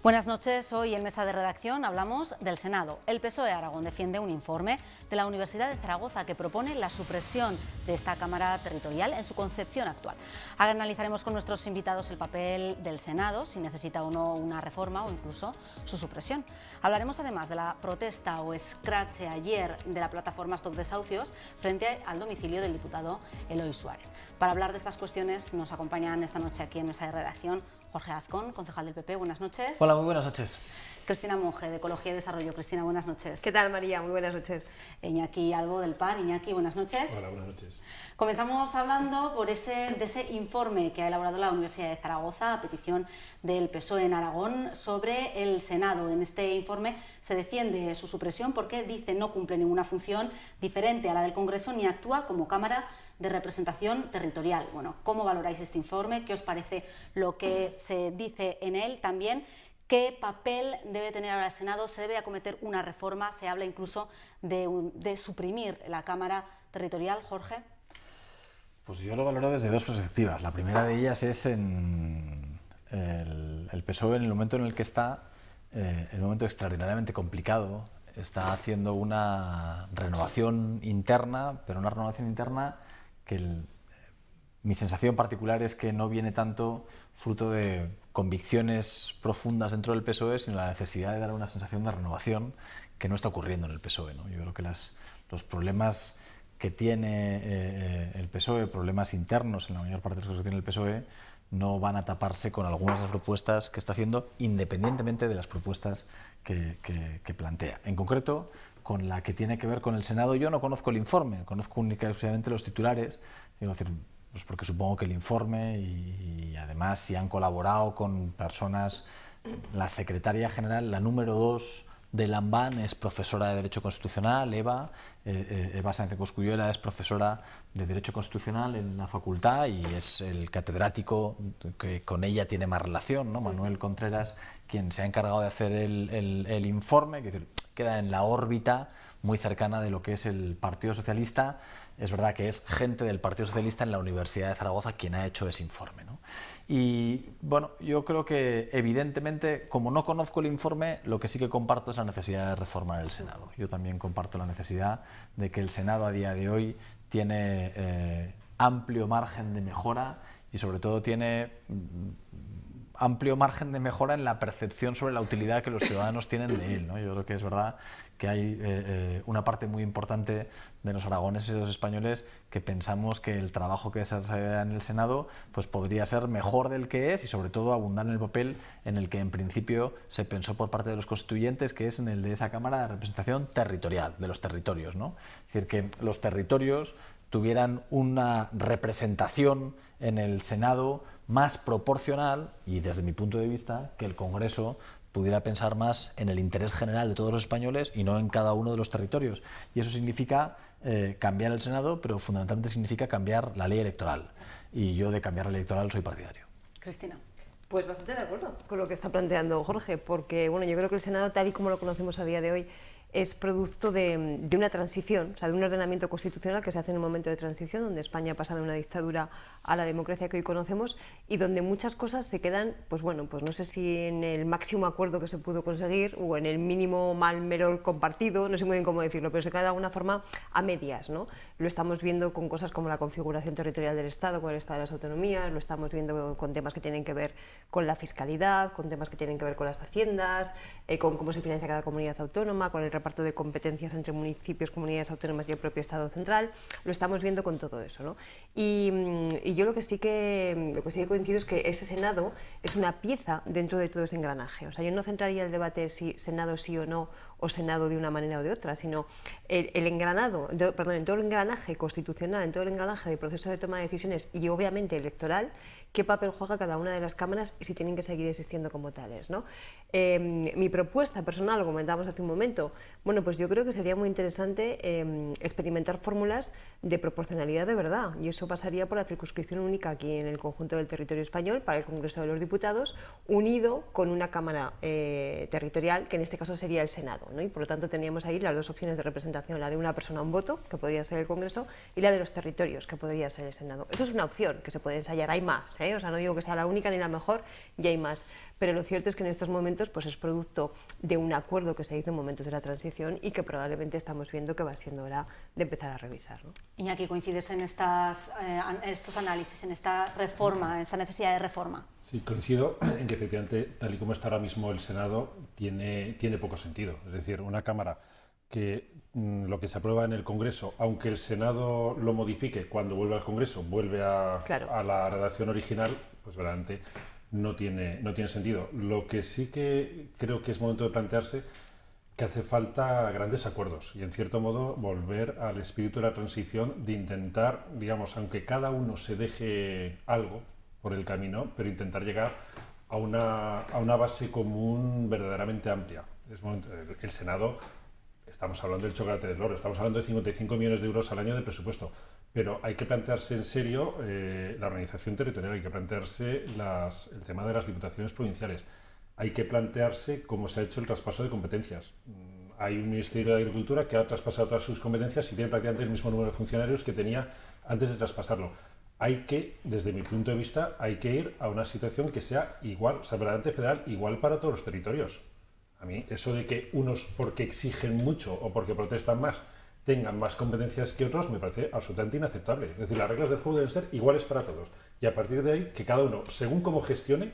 Buenas noches. Hoy en Mesa de Redacción hablamos del Senado. El PSOE de Aragón defiende un informe de la Universidad de Zaragoza que propone la supresión de esta Cámara Territorial en su concepción actual. Analizaremos con nuestros invitados el papel del Senado, si necesita o no una reforma o incluso su supresión. Hablaremos además de la protesta o escrache ayer de la plataforma Stop Desahucios frente al domicilio del diputado Eloy Suárez. Para hablar de estas cuestiones nos acompañan esta noche aquí en Mesa de Redacción Jorge Azcón, concejal del PP, buenas noches. Hola, muy buenas noches. Cristina Monge, de Ecología y Desarrollo. Cristina, buenas noches. ¿Qué tal, María? Muy buenas noches. Iñaki Albo, del PAR. Iñaki, buenas noches. Hola, buenas noches. Comenzamos hablando de ese informe que ha elaborado la Universidad de Zaragoza a petición del PSOE en Aragón sobre el Senado. En este informe se defiende su supresión porque dice no cumple ninguna función diferente a la del Congreso ni actúa como Cámara de representación territorial. Bueno, ¿cómo valoráis este informe? ¿Qué os parece lo que se dice en él? También, ¿qué papel debe tener ahora el Senado? ¿Se debe acometer una reforma? Se habla incluso de suprimir la Cámara Territorial. Jorge. Pues yo lo valoro desde dos perspectivas. La primera de ellas es en el PSOE, en el momento en el que está, el momento extraordinariamente complicado, está haciendo una renovación interna, pero una renovación interna que mi sensación particular es que no viene tanto fruto de convicciones profundas dentro del PSOE, sino la necesidad de dar una sensación de renovación que no está ocurriendo en el PSOE, ¿no? Yo creo que los problemas que tiene el PSOE, problemas internos en la mayor parte de los que tiene el PSOE, no van a taparse con algunas de las propuestas que está haciendo, independientemente de las propuestas que plantea. En concreto, con la que tiene que ver con el Senado, yo no conozco el informe, conozco únicamente los titulares, digo, pues porque supongo que el informe y además si han colaborado con personas, la secretaria general, la número 2 del AMBAN es profesora de Derecho Constitucional, Eva Sánchez Cosculluela es profesora de Derecho Constitucional en la facultad y es el catedrático que con ella tiene más relación, ¿no? Manuel Contreras, quien se ha encargado de hacer el informe, que es decir, queda en la órbita muy cercana de lo que es el Partido Socialista. Es verdad que es gente del Partido Socialista en la Universidad de Zaragoza quien ha hecho ese informe, ¿no? Y bueno, yo creo que evidentemente, como no conozco el informe, lo que sí que comparto es la necesidad de reformar el Senado. Yo también comparto la necesidad de que el Senado a día de hoy tiene amplio margen de mejora y sobre todo tiene amplio margen de mejora en la percepción sobre la utilidad que los ciudadanos tienen de él, ¿no? Yo creo que es verdad que hay una parte muy importante de los aragoneses y los españoles que pensamos que el trabajo que se hace en el Senado pues podría ser mejor del que es y sobre todo abundar en el papel en el que en principio se pensó por parte de los constituyentes, que es en el de esa Cámara de Representación Territorial, de los territorios, ¿no? Es decir, que los territorios tuvieran una representación en el Senado más proporcional y, desde mi punto de vista, que el Congreso pudiera pensar más en el interés general de todos los españoles y no en cada uno de los territorios. Y eso significa cambiar el Senado, pero fundamentalmente significa cambiar la ley electoral. Y yo de cambiar la ley electoral soy partidario. Cristina. Pues bastante de acuerdo con lo que está planteando Jorge, porque bueno, yo creo que el Senado, tal y como lo conocemos a día de hoy, es producto de una transición, o sea, de un ordenamiento constitucional que se hace en un momento de transición, donde España pasa de una dictadura a la democracia que hoy conocemos y donde muchas cosas se quedan, pues bueno, pues no sé si en el máximo acuerdo que se pudo conseguir o en el mínimo mal menor compartido, no sé muy bien cómo decirlo, pero se queda de alguna forma a medias, ¿no? Lo estamos viendo con cosas como la configuración territorial del Estado, con el Estado de las autonomías, lo estamos viendo con temas que tienen que ver con la fiscalidad, con temas que tienen que ver con las haciendas, con cómo se financia cada comunidad autónoma, con el reparto de competencias entre municipios, comunidades autónomas y el propio Estado central. Lo estamos viendo con todo eso, ¿no? Y yo lo que sí que coincido es que ese Senado es una pieza dentro de todo ese engranaje. O sea, yo no centraría el debate si Senado sí o no, o Senado de una manera o de otra, sino en todo el engranaje constitucional, en todo el engranaje de proceso de toma de decisiones y obviamente electoral, qué papel juega cada una de las cámaras y si tienen que seguir existiendo como tales, ¿no? Mi propuesta personal, lo comentábamos hace un momento, bueno, pues yo creo que sería muy interesante experimentar fórmulas de proporcionalidad de verdad, y eso pasaría por la circunscripción única aquí en el conjunto del territorio español para el Congreso de los Diputados, unido con una Cámara territorial, que en este caso sería el Senado, ¿no? Y por lo tanto teníamos ahí las dos opciones de representación, la de una persona un voto, que podría ser el Congreso, y la de los territorios, que podría ser el Senado. Eso es una opción que se puede ensayar, hay más, ¿eh? O sea, no digo que sea la única ni la mejor, y hay más. Pero lo cierto es que en estos momentos pues es producto de un acuerdo que se hizo en momentos de la transición y que probablemente estamos viendo que va siendo hora de empezar a revisar, ¿no? Iñaki, ¿coincides en estos análisis, en esta reforma, en esta necesidad de reforma? Sí, coincido en que efectivamente, tal y como está ahora mismo el Senado, tiene poco sentido. Es decir, una Cámara que lo que se aprueba en el Congreso, aunque el Senado lo modifique cuando vuelve al Congreso, vuelve a la redacción original, pues verdaderamente no tiene sentido. Lo que sí que creo que es momento de plantearse que hace falta grandes acuerdos y, en cierto modo, volver al espíritu de la transición, de intentar, digamos, aunque cada uno se deje algo por el camino, pero intentar llegar a una base común verdaderamente amplia. El Senado, estamos hablando del chocolate del oro, estamos hablando de 55 millones de euros al año de presupuesto, pero hay que plantearse en serio la organización territorial, hay que plantearse el tema de las diputaciones provinciales, hay que plantearse cómo se ha hecho el traspaso de competencias. Hay un Ministerio de Agricultura que ha traspasado todas sus competencias y tiene prácticamente el mismo número de funcionarios que tenía antes de traspasarlo. Hay que, desde mi punto de vista, hay que ir a una situación que sea igual, o sea, verdaderamente federal, igual para todos los territorios. A mí, eso de que unos, porque exigen mucho o porque protestan más, tengan más competencias que otros, me parece absolutamente inaceptable. Es decir, las reglas del juego deben ser iguales para todos. Y a partir de ahí, que cada uno, según cómo gestione,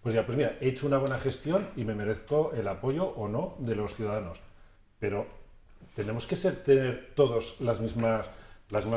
pues ya, pues mira, he hecho una buena gestión y me merezco el apoyo o no de los ciudadanos. Pero tenemos que tener todos las mismas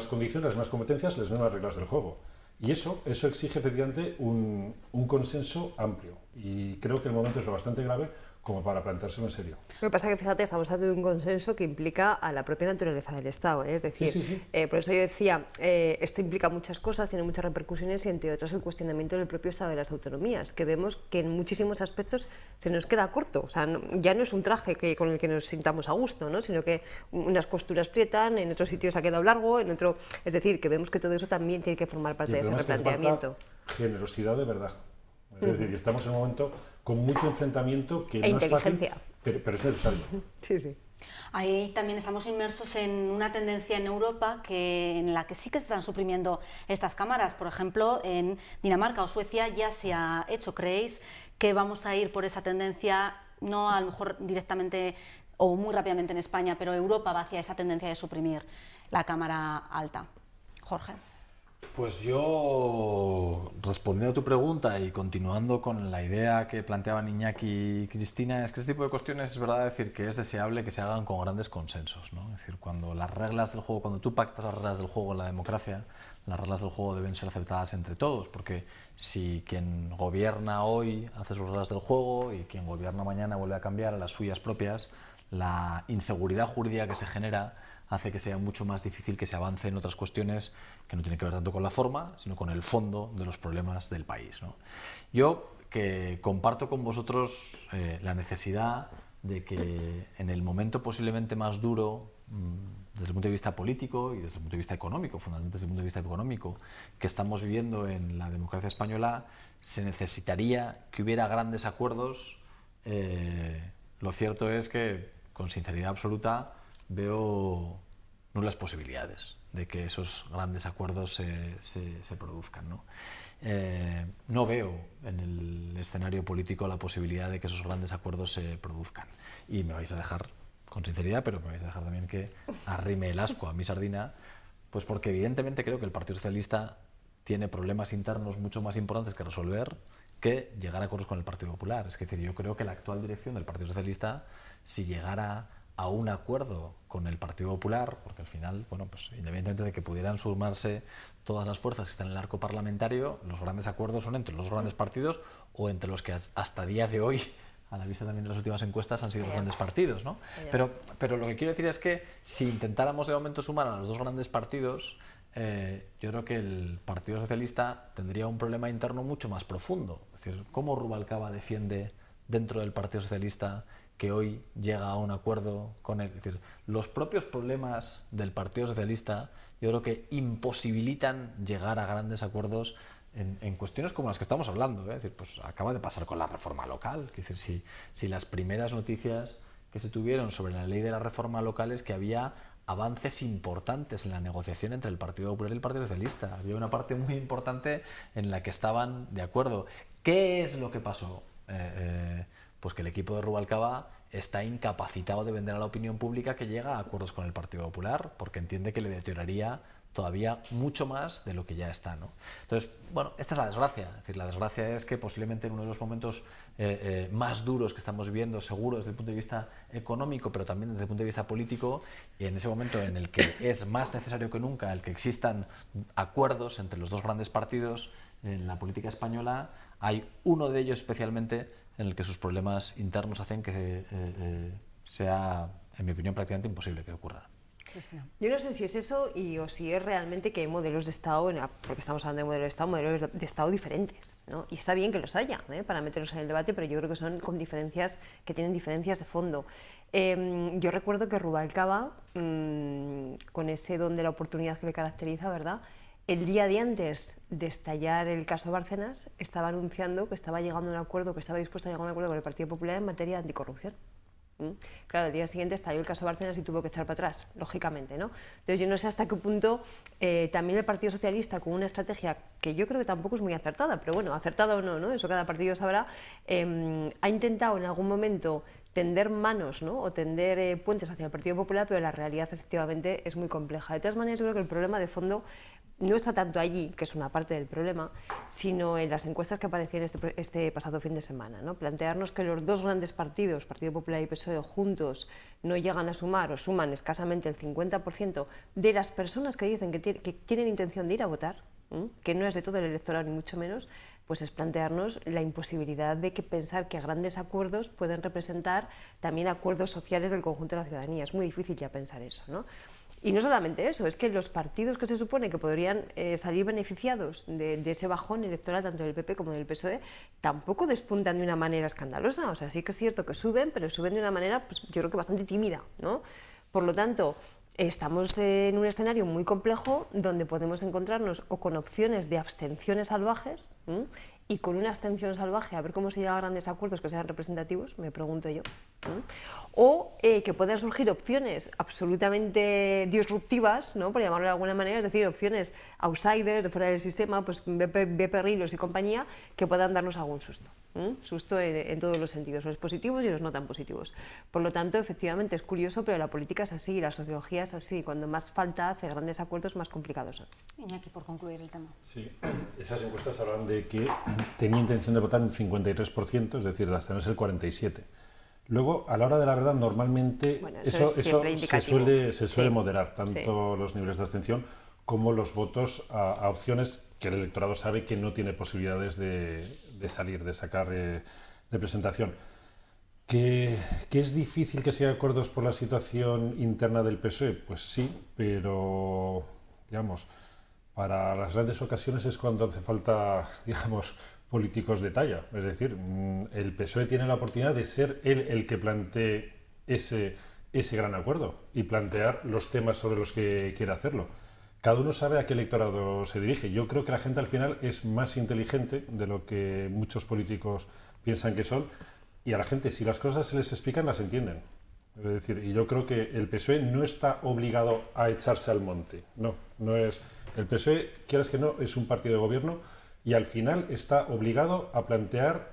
condiciones, las mismas competencias, las mismas reglas del juego. Y eso exige efectivamente un consenso amplio. Y creo que el momento es lo bastante grave como para planteárselo en serio. Lo que pasa es que, fíjate, estamos hablando de un consenso que implica a la propia naturaleza del Estado, ¿eh? Es decir, sí. Por eso yo decía, esto implica muchas cosas, tiene muchas repercusiones y, entre otras, el cuestionamiento del propio Estado de las autonomías, que vemos que en muchísimos aspectos se nos queda corto. O sea, ya no es un traje con el que nos sintamos a gusto, ¿no? Sino que unas costuras prietan, en otros sitios ha quedado largo, en otro... Es decir, que vemos que todo eso también tiene que formar parte de ese replanteamiento. Generosidad de verdad. Es decir, que estamos en un momento con mucho enfrentamiento que no es fácil, pero es necesario. Sí. Ahí también estamos inmersos en una tendencia en Europa en la que sí que se están suprimiendo estas cámaras. Por ejemplo, en Dinamarca o Suecia ya se ha hecho. ¿Creéis que vamos a ir por esa tendencia, no a lo mejor directamente o muy rápidamente en España, pero Europa va hacia esa tendencia de suprimir la cámara alta? Jorge. Pues yo, respondiendo a tu pregunta y continuando con la idea que planteaban Iñaki y Cristina, es que este tipo de cuestiones es verdad decir que es deseable que se hagan con grandes consensos, ¿no? Es decir, cuando las reglas del juego, cuando tú pactas las reglas del juego en la democracia, las reglas del juego deben ser aceptadas entre todos, porque si quien gobierna hoy hace sus reglas del juego y quien gobierna mañana vuelve a cambiar a las suyas propias, la inseguridad jurídica que se genera hace que sea mucho más difícil que se avance en otras cuestiones que no tienen que ver tanto con la forma, sino con el fondo de los problemas del país, ¿no? Yo que comparto con vosotros la necesidad de que en el momento posiblemente más duro, desde el punto de vista político y desde el punto de vista económico, fundamentalmente desde el punto de vista económico, que estamos viviendo en la democracia española, se necesitaría que hubiera grandes acuerdos. Lo cierto es que, con sinceridad absoluta, veo nulas posibilidades de que esos grandes acuerdos se produzcan, ¿no? No veo en el escenario político la posibilidad de que esos grandes acuerdos se produzcan. Y me vais a dejar, con sinceridad, pero me vais a dejar también que arrime el ascua a mi sardina, pues porque evidentemente creo que el Partido Socialista tiene problemas internos mucho más importantes que resolver que llegar a acuerdos con el Partido Popular. Es decir, yo creo que la actual dirección del Partido Socialista, si llegara a un acuerdo con el Partido Popular, porque al final, bueno, pues independientemente de que pudieran sumarse todas las fuerzas que están en el arco parlamentario, los grandes acuerdos son entre los grandes partidos o entre los que hasta día de hoy, a la vista también de las últimas encuestas, han sido los grandes partidos, ¿no? Pero lo que quiero decir es que si intentáramos de momento sumar a los dos grandes partidos, yo creo que el Partido Socialista tendría un problema interno mucho más profundo. Es decir, ¿cómo Rubalcaba defiende dentro del Partido Socialista que hoy llega a un acuerdo con él? Es decir, los propios problemas del Partido Socialista yo creo que imposibilitan llegar a grandes acuerdos en cuestiones como las que estamos hablando, ¿eh? Es decir, pues acaba de pasar con la reforma local. Es decir, si las primeras noticias que se tuvieron sobre la ley de la reforma local es que había avances importantes en la negociación entre el Partido Popular y el Partido Socialista. Había una parte muy importante en la que estaban de acuerdo. ¿Qué es lo que pasó? Pues que el equipo de Rubalcaba está incapacitado de vender a la opinión pública que llega a acuerdos con el Partido Popular, porque entiende que le deterioraría todavía mucho más de lo que ya está, ¿no? Entonces, bueno, esta es la desgracia. Es decir, la desgracia es que posiblemente en uno de los momentos más duros que estamos viviendo, seguro desde el punto de vista económico, pero también desde el punto de vista político, y en ese momento en el que es más necesario que nunca el que existan acuerdos entre los dos grandes partidos en la política española, hay uno de ellos especialmente en el que sus problemas internos hacen que sea, en mi opinión, prácticamente imposible que ocurra. Cristina. Yo no sé si es eso o si es realmente que hay modelos de Estado, porque estamos hablando de modelos de Estado diferentes, ¿no? Y está bien que los haya, para meterlos en el debate, pero yo creo que son con diferencias, que tienen diferencias de fondo. Yo recuerdo que Rubalcaba, con ese don de la oportunidad que le caracteriza, ¿verdad?, el día de antes de estallar el caso Bárcenas, estaba anunciando que estaba llegando a un acuerdo, que estaba dispuesto a llegar a un acuerdo con el Partido Popular en materia de anticorrupción. Claro, el día siguiente estalló el caso Bárcenas y tuvo que echar para atrás, lógicamente, ¿no? Entonces yo no sé hasta qué punto también el Partido Socialista, con una estrategia que yo creo que tampoco es muy acertada, pero bueno, acertada o no, ¿no? Eso cada partido sabrá, ha intentado en algún momento tender manos, ¿no?, o tender puentes hacia el Partido Popular, pero la realidad efectivamente es muy compleja. De todas maneras, yo creo que el problema de fondo no está tanto allí, que es una parte del problema, sino en las encuestas que aparecían este pasado fin de semana, ¿no? Plantearnos que los dos grandes partidos, Partido Popular y PSOE, juntos no llegan a sumar o suman escasamente el 50% de las personas que dicen que tienen intención de ir a votar, que no es de todo el electorado ni mucho menos, pues es plantearnos la imposibilidad de pensar que grandes acuerdos pueden representar también acuerdos sociales del conjunto de la ciudadanía. Es muy difícil ya pensar eso, ¿no? Y no solamente eso, es que los partidos que se supone que podrían salir beneficiados de ese bajón electoral, tanto del PP como del PSOE, tampoco despuntan de una manera escandalosa. O sea, sí que es cierto que suben, pero suben de una manera, pues, yo creo que bastante tímida, ¿no? Por lo tanto, estamos en un escenario muy complejo donde podemos encontrarnos o con opciones de abstenciones salvajes, y con una abstención salvaje a ver cómo se llega a grandes acuerdos que sean representativos, me pregunto yo, o que puedan surgir opciones absolutamente disruptivas, ¿no?, por llamarlo de alguna manera, es decir, opciones outsiders, de fuera del sistema, pues beperrilos y compañía, que puedan darnos algún susto. Susto en todos los sentidos, los positivos y los no tan positivos. Por lo tanto, efectivamente es curioso, pero la política es así, la sociología es así. Cuando más falta hace grandes acuerdos, más complicados son. Iñaki, por concluir el tema. Sí, esas encuestas hablan de que tenía intención de votar un 53%, es decir, de abstenerse el 47%. Luego, a la hora de la verdad, normalmente bueno, eso se suele moderar, tanto los niveles de abstención como los votos a opciones que el electorado sabe que no tiene posibilidades de salir, de sacar representación. ¿Que es difícil que se haya acuerdos por la situación interna del PSOE? Pues sí, pero, digamos, para las grandes ocasiones es cuando hace falta, digamos, políticos de talla. Es decir, el PSOE tiene la oportunidad de ser él el que plantee ese gran acuerdo y plantear los temas sobre los que quiere hacerlo. Cada uno sabe a qué electorado se dirige. Yo creo que la gente al final es más inteligente de lo que muchos políticos piensan que son, y a la gente, si las cosas se les explican, las entienden. Es decir, y yo creo que el PSOE no está obligado a echarse al monte. No es. El PSOE, quieras que no, es un partido de gobierno y al final está obligado a plantear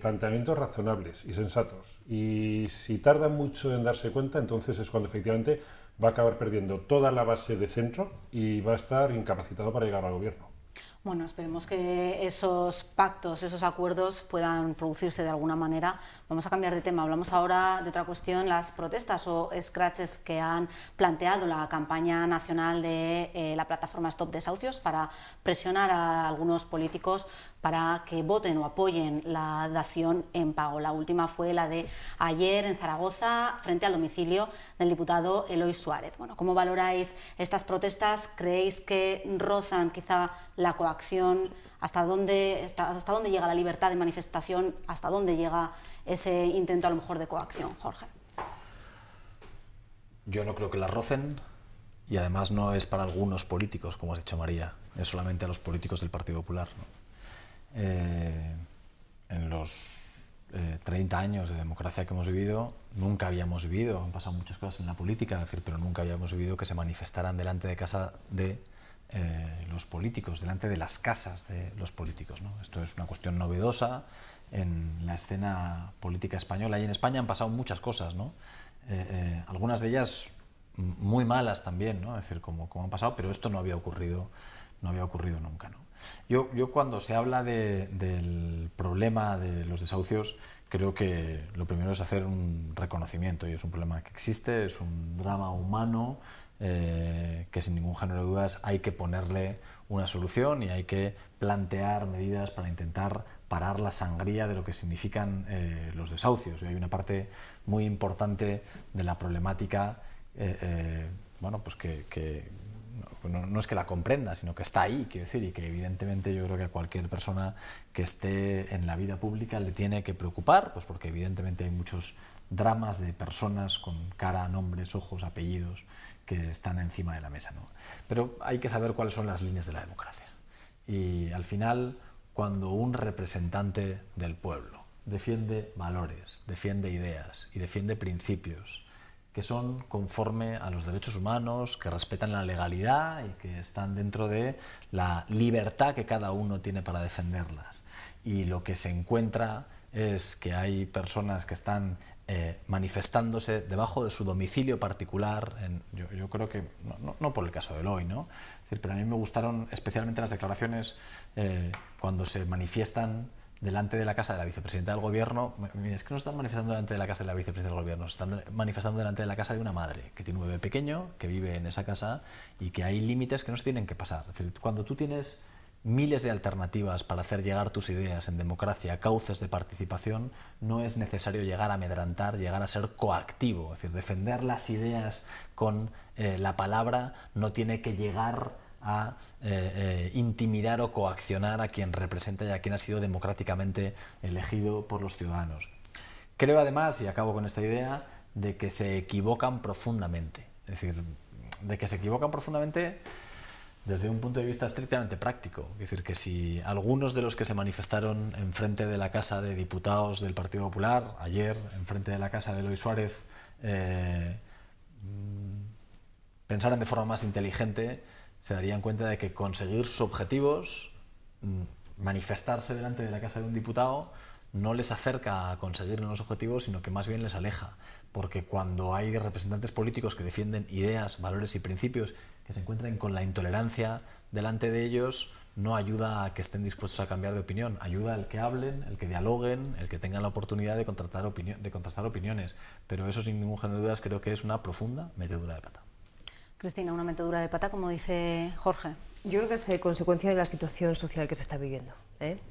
planteamientos razonables y sensatos. Y si tarda mucho en darse cuenta, entonces es cuando efectivamente va a acabar perdiendo toda la base de centro y va a estar incapacitado para llegar al gobierno. Bueno, esperemos que esos pactos, esos acuerdos puedan producirse de alguna manera. Vamos a cambiar de tema. Hablamos ahora de otra cuestión, las protestas o scratches que han planteado la campaña nacional de la plataforma Stop Desahucios para presionar a algunos políticos para que voten o apoyen la dación en pago. La última fue la de ayer en Zaragoza, frente al domicilio del diputado Eloy Suárez. Bueno, ¿cómo valoráis estas protestas? ¿Creéis que rozan quizá la coacción? ¿Hasta dónde llega la libertad de manifestación? ¿Hasta dónde llega ese intento a lo mejor de coacción, Jorge? Yo no creo que la rocen, y además no es para algunos políticos, como has dicho María, es solamente a los políticos del Partido Popular, ¿no? En los 30 años de democracia que hemos vivido, nunca habíamos vivido, han pasado muchas cosas en la política, es decir, pero nunca habíamos vivido que se manifestaran delante de casa de los políticos, delante de las casas de los políticos, ¿no? Esto es una cuestión novedosa en la escena política española, y en España han pasado muchas cosas, ¿no? Algunas de ellas muy malas también, ¿no? Es decir, como han pasado, pero esto no había ocurrido nunca, ¿no? Yo cuando se habla del problema de los desahucios, creo que lo primero es hacer un reconocimiento, y es un problema que existe, es un drama humano, que sin ningún género de dudas hay que ponerle una solución y hay que plantear medidas para intentar parar la sangría de lo que significan los desahucios. Y hay una parte muy importante de la problemática, bueno, pues que no es que la comprenda, sino que está ahí, quiero decir, y que evidentemente yo creo que a cualquier persona que esté en la vida pública le tiene que preocupar, pues porque evidentemente hay muchos dramas de personas con cara, nombres, ojos, apellidos que están encima de la mesa, ¿no? Pero hay que saber cuáles son las líneas de la democracia. Y al final, cuando un representante del pueblo defiende valores, defiende ideas y defiende principios que son conforme a los derechos humanos, que respetan la legalidad y que están dentro de la libertad que cada uno tiene para defenderlas, y lo que se encuentra es que hay personas que están manifestándose debajo de su domicilio particular, yo creo que, no por el caso de Eloy, ¿no? Es decir, pero a mí me gustaron especialmente las declaraciones cuando se manifiestan delante de la casa de la vicepresidenta del gobierno. Mira, es que no están manifestando delante de la casa de la vicepresidenta del gobierno, están manifestando delante de la casa de una madre que tiene un bebé pequeño, que vive en esa casa y que hay límites que no se tienen que pasar. Es decir, cuando tú tienes miles de alternativas para hacer llegar tus ideas en democracia, cauces de participación, no es necesario llegar a amedrentar, llegar a ser coactivo. Es decir, defender las ideas con la palabra no tiene que llegar a intimidar o coaccionar a quien representa y a quien ha sido democráticamente elegido por los ciudadanos. Creo además, y acabo con esta idea, de que se equivocan profundamente. Es decir, de que se equivocan profundamente desde un punto de vista estrictamente práctico. Es decir, que si algunos de los que se manifestaron enfrente de la Casa de Diputados del Partido Popular, ayer enfrente de la casa de Eloy Suárez, pensaran de forma más inteligente, se darían cuenta de que conseguir sus objetivos, manifestarse delante de la casa de un diputado, no les acerca a conseguir los objetivos, sino que más bien les aleja. Porque cuando hay representantes políticos que defienden ideas, valores y principios que se encuentran con la intolerancia delante de ellos, no ayuda a que estén dispuestos a cambiar de opinión. Ayuda el que hablen, el que dialoguen, el que tengan la oportunidad de contrastar opiniones. Pero eso, sin ningún género de dudas, creo que es una profunda metedura de pata. Cristina, una metedura de pata, como dice Jorge. Yo creo que es consecuencia de la situación social que se está viviendo,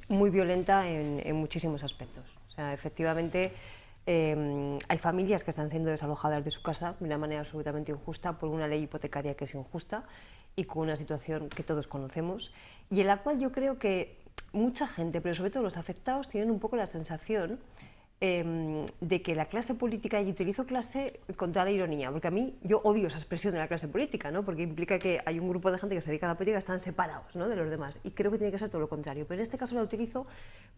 muy violenta en muchísimos aspectos. O sea, efectivamente, hay familias que están siendo desalojadas de su casa de una manera absolutamente injusta por una ley hipotecaria que es injusta y con una situación que todos conocemos, y en la cual yo creo que mucha gente, pero sobre todo los afectados, tienen un poco la sensación de que la clase política, y utilizo clase con toda la ironía, porque a mí, yo odio esa expresión de la clase política, ¿no? Porque implica que hay un grupo de gente que se dedica a la política, están separados, ¿no?, de los demás, y creo que tiene que ser todo lo contrario, pero en este caso la utilizo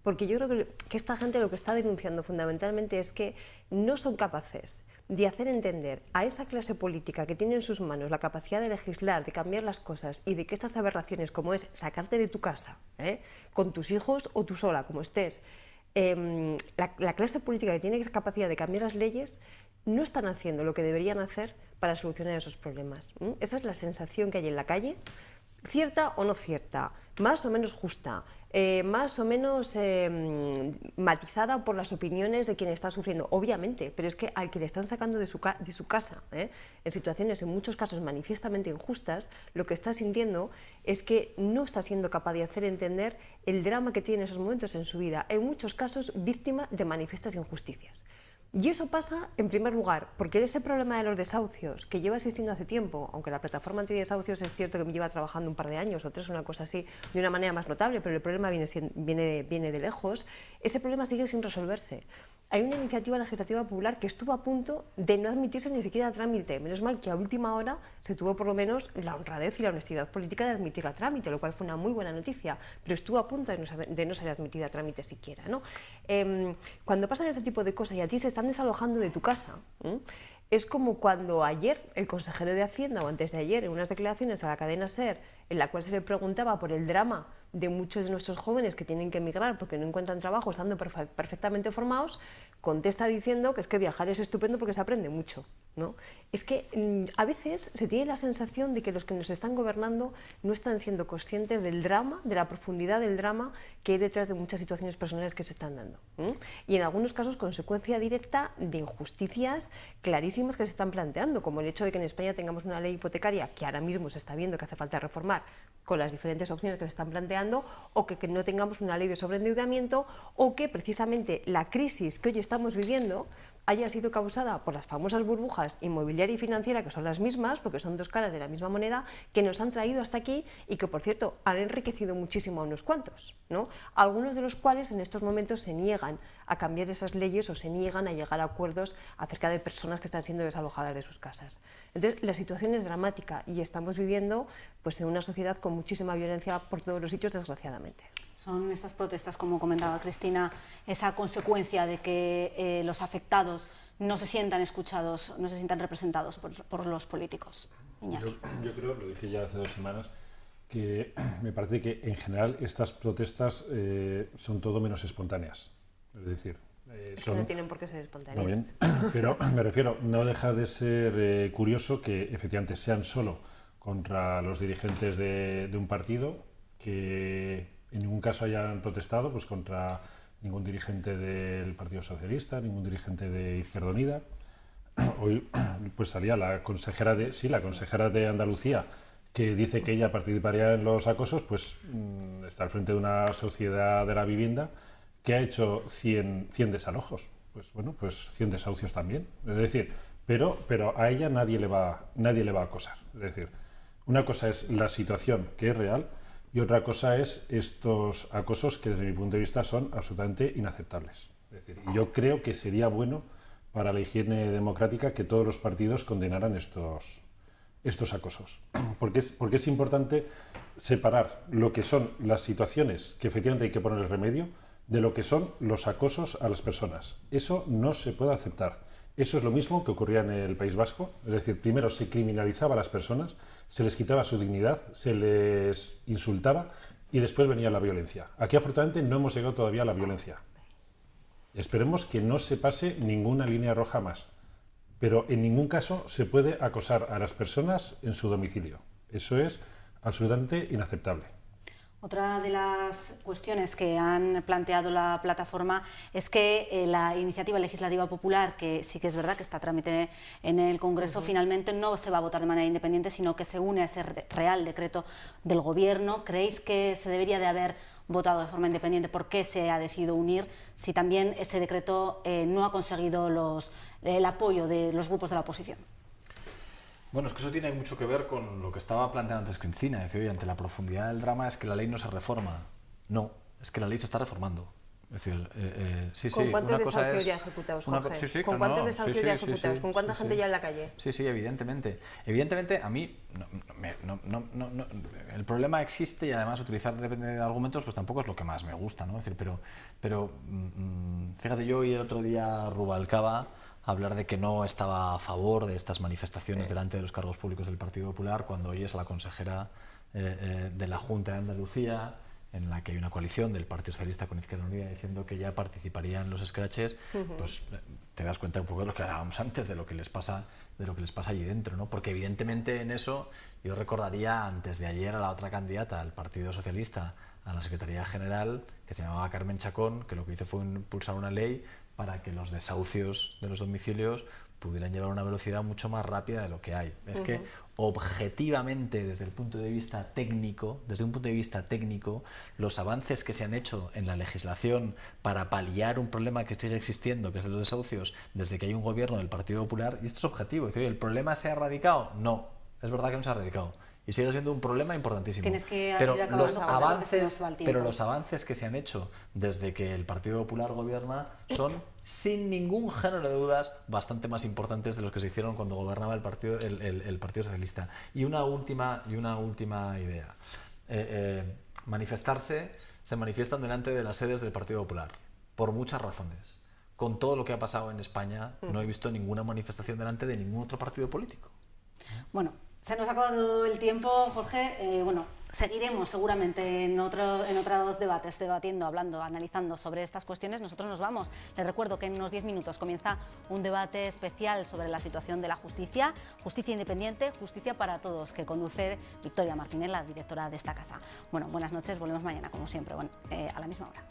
porque yo creo que esta gente lo que está denunciando fundamentalmente es que no son capaces de hacer entender a esa clase política que tiene en sus manos la capacidad de legislar, de cambiar las cosas, y de que estas aberraciones, como es sacarte de tu casa, con tus hijos o tú sola, como estés, la clase política que tiene capacidad de cambiar las leyes, no están haciendo lo que deberían hacer para solucionar esos problemas. Esa es la sensación que hay en la calle, cierta o no cierta, más o menos justa, más o menos matizada por las opiniones de quien está sufriendo, obviamente, pero es que al que le están sacando de su casa, en situaciones en muchos casos manifiestamente injustas, lo que está sintiendo es que no está siendo capaz de hacer entender el drama que tiene en esos momentos en su vida, en muchos casos víctima de manifiestas injusticias. Y eso pasa, en primer lugar, porque ese problema de los desahucios, que lleva existiendo hace tiempo, aunque la plataforma antidesahucios es cierto que me lleva trabajando un par de años o tres, una cosa así, de una manera más notable, pero el problema viene de lejos, ese problema sigue sin resolverse. hay una iniciativa legislativa popular que estuvo a punto de no admitirse ni siquiera a trámite. Menos mal que a última hora se tuvo por lo menos la honradez y la honestidad política de admitirla a trámite, lo cual fue una muy buena noticia, pero estuvo a punto de no ser admitida a trámite siquiera, ¿no? Cuando pasan ese tipo de cosas y a ti se están desalojando de tu casa, es como cuando ayer el consejero de Hacienda, o antes de ayer, en unas declaraciones a la cadena SER, en la cual se le preguntaba por el drama de muchos de nuestros jóvenes que tienen que emigrar porque no encuentran trabajo estando perfectamente formados, contesta diciendo que es que viajar es estupendo porque se aprende mucho, ¿no? Es que a veces se tiene la sensación de que los que nos están gobernando no están siendo conscientes del drama, de la profundidad del drama que hay detrás de muchas situaciones personales que se están dando, y en algunos casos consecuencia directa de injusticias clarísimas que se están planteando, como el hecho de que en España tengamos una ley hipotecaria que ahora mismo se está viendo que hace falta reformar con las diferentes opciones que se están planteando, o que no tengamos una ley de sobreendeudamiento, o que precisamente la crisis que hoy estamos viviendo haya sido causada por las famosas burbujas inmobiliaria y financiera, que son las mismas, porque son dos caras de la misma moneda, que nos han traído hasta aquí y que, por cierto, han enriquecido muchísimo a unos cuantos, ¿no? Algunos de los cuales en estos momentos se niegan a cambiar esas leyes o se niegan a llegar a acuerdos acerca de personas que están siendo desalojadas de sus casas. Entonces, la situación es dramática y estamos viviendo pues, en una sociedad con muchísima violencia por todos los sitios, desgraciadamente. Son estas protestas, como comentaba Cristina, esa consecuencia de que los afectados no se sientan escuchados, no se sientan representados por los políticos. Yo creo, lo dije ya hace 2 semanas, que me parece que en general estas protestas son todo menos espontáneas. Es decir, es que no tienen por qué ser espontáneas. No, bien, pero me refiero, no deja de ser curioso que efectivamente sean solo contra los dirigentes de un partido, que en ningún caso hayan protestado pues contra ningún dirigente del Partido Socialista, ningún dirigente de Izquierda Unida. Hoy pues salía la consejera de Andalucía, que dice que ella participaría en los acosos, pues está al frente de una sociedad de la vivienda que ha hecho 100 desalojos. Pues bueno, pues 100 desahucios también. Es decir, pero a ella nadie le va a acosar. Es decir, una cosa es la situación que es real, y otra cosa es estos acosos que desde mi punto de vista son absolutamente inaceptables. Es decir, yo creo que sería bueno para la higiene democrática que todos los partidos condenaran estos acosos. Porque es importante separar lo que son las situaciones que efectivamente hay que poner remedio de lo que son los acosos a las personas. Eso no se puede aceptar. Eso es lo mismo que ocurría en el País Vasco. Es decir, primero se criminalizaba a las personas, se les quitaba su dignidad, se les insultaba y después venía la violencia. Aquí afortunadamente no hemos llegado todavía a la violencia. Esperemos que no se pase ninguna línea roja más, pero en ningún caso se puede acosar a las personas en su domicilio. Eso es absolutamente inaceptable. Otra de las cuestiones que han planteado la plataforma es que la iniciativa legislativa popular, que sí que es verdad que está a trámite en el Congreso, finalmente no se va a votar de manera independiente, sino que se une a ese Real Decreto del Gobierno. ¿Creéis que se debería de haber votado de forma independiente? ¿Por qué se ha decidido unir si también ese decreto no ha conseguido el apoyo de los grupos de la oposición? Bueno, es que eso tiene mucho que ver con lo que estaba planteando antes Cristina. Decir, oye, ante la profundidad del drama es que la ley no se reforma. No, es que la ley se está reformando. Es decir, ¿Con cuántos desahucios ya ejecutados, Jorge? ¿Con cuántos desahucios ya ejecutados? ¿Con cuánta gente ya en la calle? Sí, evidentemente. Evidentemente, a mí el problema existe y además utilizar depende de argumentos pues tampoco es lo que más me gusta, ¿no? Es decir, pero fíjate, yo oí el otro día Rubalcaba hablar de que no estaba a favor de estas manifestaciones delante de los cargos públicos del Partido Popular, cuando hoy es la consejera de la Junta de Andalucía, en la que hay una coalición del Partido Socialista con Izquierda Unida diciendo que ya participaría en los escraches, pues te das cuenta un poco de lo que hablábamos antes, de lo que les pasa allí dentro, ¿no? Porque evidentemente en eso yo recordaría antes de ayer a la otra candidata al Partido Socialista a la Secretaría General, que se llamaba Carmen Chacón, que lo que hizo fue impulsar una ley para que los desahucios de los domicilios pudieran llevar a una velocidad mucho más rápida de lo que hay. Es que objetivamente, desde un punto de vista técnico, los avances que se han hecho en la legislación para paliar un problema que sigue existiendo, que es el de los desahucios, desde que hay un gobierno del Partido Popular, y esto es objetivo. Es decir, ¿el problema se ha erradicado? No, es verdad que no se ha erradicado. y sigue siendo un problema importantísimo. Tienes que pero ir acabando, los porque avances, se nos va el tiempo. pero los avances que se han hecho desde que el Partido Popular gobierna son, sin ningún género de dudas, bastante más importantes de los que se hicieron cuando gobernaba el Partido Socialista. Y una última idea. Se manifiestan delante de las sedes del Partido Popular, por muchas razones. Con todo lo que ha pasado en España, no he visto ninguna manifestación delante de ningún otro partido político. Bueno, se nos ha acabado el tiempo, Jorge. Seguiremos seguramente en otros debates, debatiendo, hablando, analizando sobre estas cuestiones. Nosotros nos vamos. Les recuerdo que en unos 10 minutos comienza un debate especial sobre la situación de la justicia, justicia independiente, justicia para todos, que conduce Victoria Martínez, la directora de esta casa. Bueno, buenas noches, volvemos mañana, como siempre, a la misma hora.